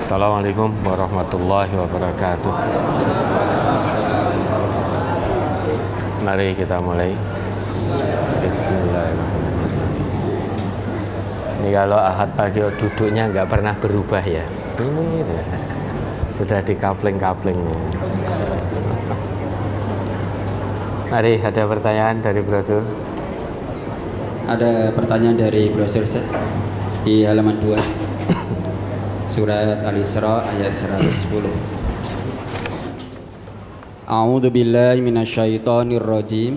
Assalamualaikum warahmatullahi wabarakatuh. Mari kita mulai. Bismillahirrahmanirrahim. Ini kalau ahad pagi duduknya nggak pernah berubah ya. Ini sudah dikapling-kapling. Mari, ada pertanyaan dari brosur. Ada pertanyaan dari brosur di halaman 2 Surat Al-Isra ayat 110. A'udzu billahi minasyaitonir rajim.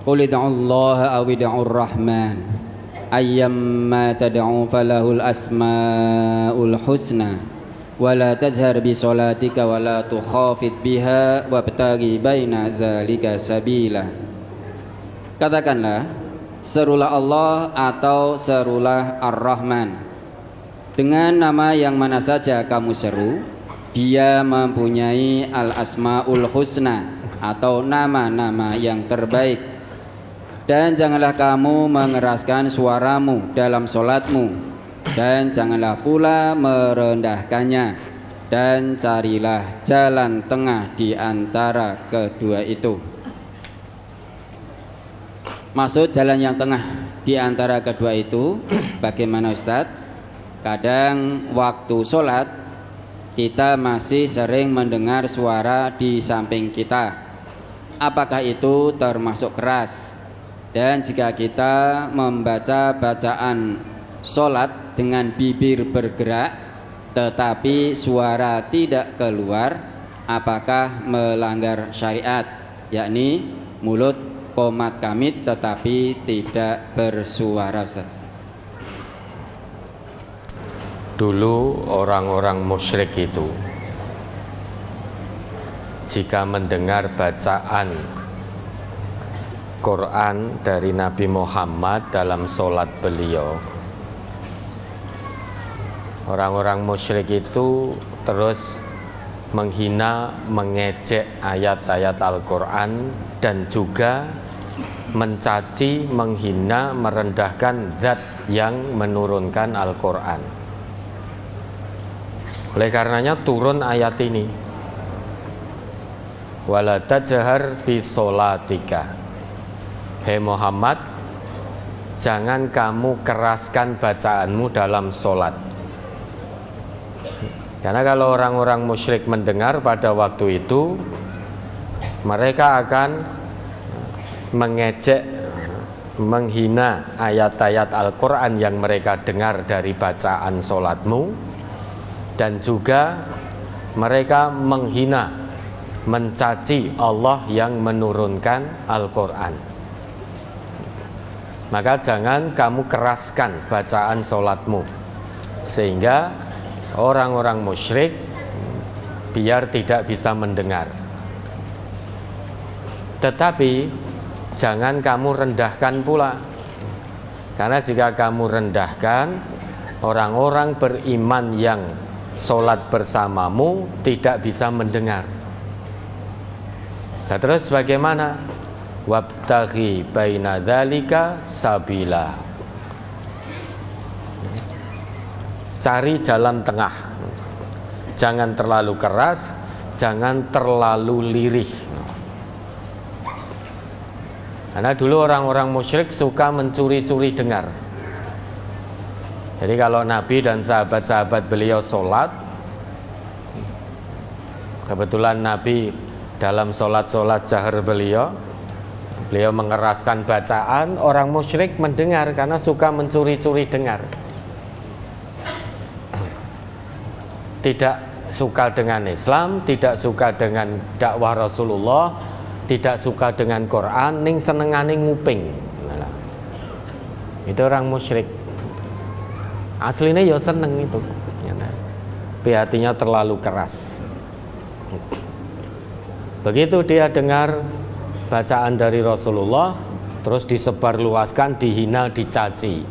Qul ud'ullaha aw ud'ur rahman ayyamma tad'u falahul asmaul husna wa la tajhar bi sholatika wa la tukhafit biha wabtaghi baina dzalika sabila. Katakanlah, serulah Allah atau serulah Ar-Rahman. Dengan nama yang mana saja kamu seru, Dia mempunyai Al-Asma'ul Husna atau nama-nama yang terbaik. Dan janganlah kamu mengeraskan suaramu dalam solatmu, dan janganlah pula merendahkannya, dan carilah jalan tengah di antara kedua itu. Maksud jalan yang tengah di antara kedua itu bagaimana, Ustadz? Kadang waktu sholat kita masih sering mendengar suara di samping kita. Apakah itu termasuk keras? Dan jika kita membaca bacaan sholat dengan bibir bergerak tetapi suara tidak keluar, apakah melanggar syariat? Yakni mulut qomat kamit tetapi tidak bersuara. Dulu orang-orang musyrik itu jika mendengar bacaan Quran dari Nabi Muhammad dalam sholat beliau, orang-orang musyrik itu terus menghina, mengejek ayat-ayat Al-Quran dan juga mencaci, menghina, merendahkan zat yang menurunkan Al-Quran. Oleh karenanya turun ayat ini, wala tajhar bi sholatika. Hei Muhammad, jangan kamu keraskan bacaanmu dalam sholat. Karena kalau orang-orang musyrik mendengar pada waktu itu, mereka akan mengejek, menghina ayat-ayat Al-Quran yang mereka dengar dari bacaan sholatmu. Dan juga mereka menghina, mencaci Allah yang menurunkan Al-Quran. Maka jangan kamu keraskan bacaan sholatmu, sehingga orang-orang musyrik biar tidak bisa mendengar. Tetapi jangan kamu rendahkan pula, karena jika kamu rendahkan, orang-orang beriman yang sholat bersamamu tidak bisa mendengar. Nah, terus bagaimana? Wabtaghi baina dzalika sabila. Cari jalan tengah. Jangan terlalu keras, jangan terlalu lirih. Karena dulu orang-orang musyrik suka mencuri-curi dengar. Jadi kalau Nabi dan sahabat-sahabat beliau sholat, kebetulan Nabi dalam sholat-sholat jahar beliau mengeraskan bacaan, orang musyrik mendengar karena suka mencuri-curi dengar. Tidak suka dengan Islam, tidak suka dengan dakwah Rasulullah, tidak suka dengan Quran, ning senengane nguping. Itu orang musyrik. Aslinya ya seneng itu, tapi hatinya terlalu keras. Begitu dia dengar bacaan dari Rasulullah, terus disebarluaskan, dihina, dicaci.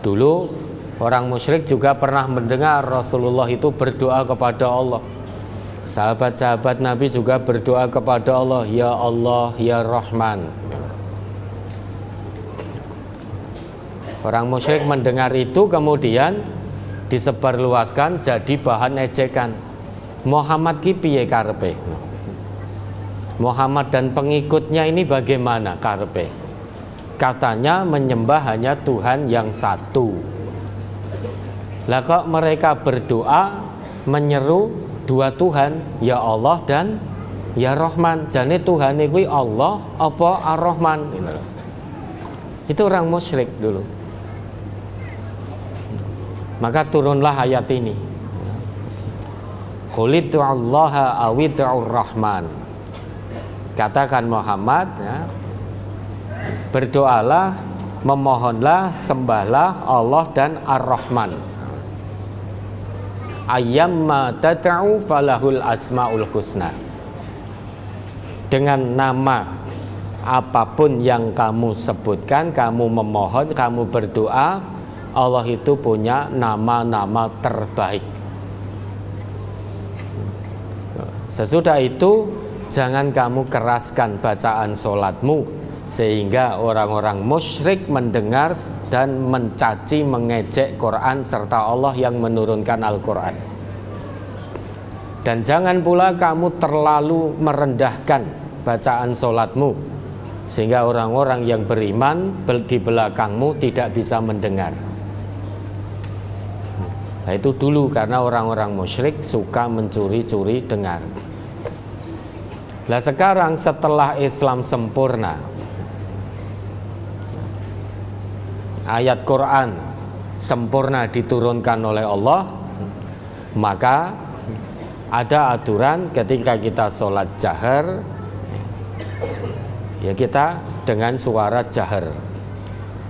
Dulu orang musyrik juga pernah mendengar Rasulullah itu berdoa kepada Allah. Sahabat-sahabat Nabi juga berdoa kepada Allah, ya Allah, ya Rahman. Orang musyrik mendengar itu kemudian disebarluaskan jadi bahan ejekan. Muhammad ki piye karepe? Muhammad dan pengikutnya ini bagaimana karepe? Katanya menyembah hanya Tuhan yang satu. Lah kok mereka berdoa menyeru dua Tuhan, ya Allah dan ya Rahman. Jane Tuhan kuwi Allah apa Ar-Rahman? Itu orang musyrik dulu. Maka turunlah ayat ini. Qulitu Allaha awid'ur Rahman. Katakan Muhammad, ya, berdoalah, memohonlah, sembahlah Allah dan Ar-Rahman. Ayyamma tad'u falahul asmaul husna. Dengan nama apapun yang kamu sebutkan, kamu memohon, kamu berdoa, Allah itu punya nama-nama terbaik. Sesudah itu jangan kamu keraskan bacaan sholatmu sehingga orang-orang musyrik mendengar dan mencaci mengejek Quran serta Allah yang menurunkan Al-Quran. Dan jangan pula kamu terlalu merendahkan bacaan sholatmu sehingga orang-orang yang beriman di belakangmu tidak bisa mendengar. Nah, itu dulu karena orang-orang musyrik suka mencuri-curi dengar. Nah sekarang setelah Islam sempurna, ayat Quran sempurna diturunkan oleh Allah, maka ada aturan ketika kita sholat jahar, ya kita dengan suara jahar.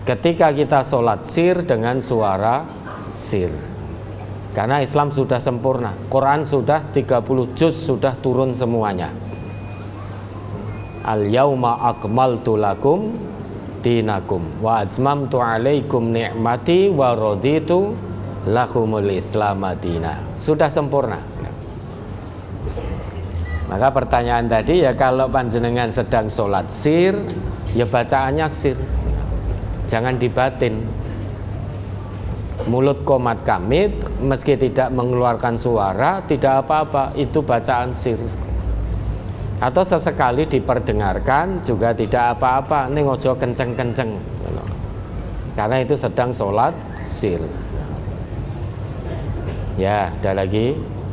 Ketika kita sholat sir dengan suara sir. Karena Islam sudah sempurna, Quran sudah 30 juz sudah turun semuanya. Al-yauma akmaltu lakum dinakum wa atmamtu alaikum ni'mati wa raditu lakumul islam madina. Sudah sempurna. Maka pertanyaan tadi, ya kalau panjenengan sedang sholat sir, ya bacaannya sir, jangan dibatin. Mulut komat kamit, meski tidak mengeluarkan suara, tidak apa-apa, itu bacaan sir. Atau sesekali diperdengarkan juga tidak apa-apa, ning ojo kenceng-kenceng, karena itu sedang sholat sir. Ya, ada lagi.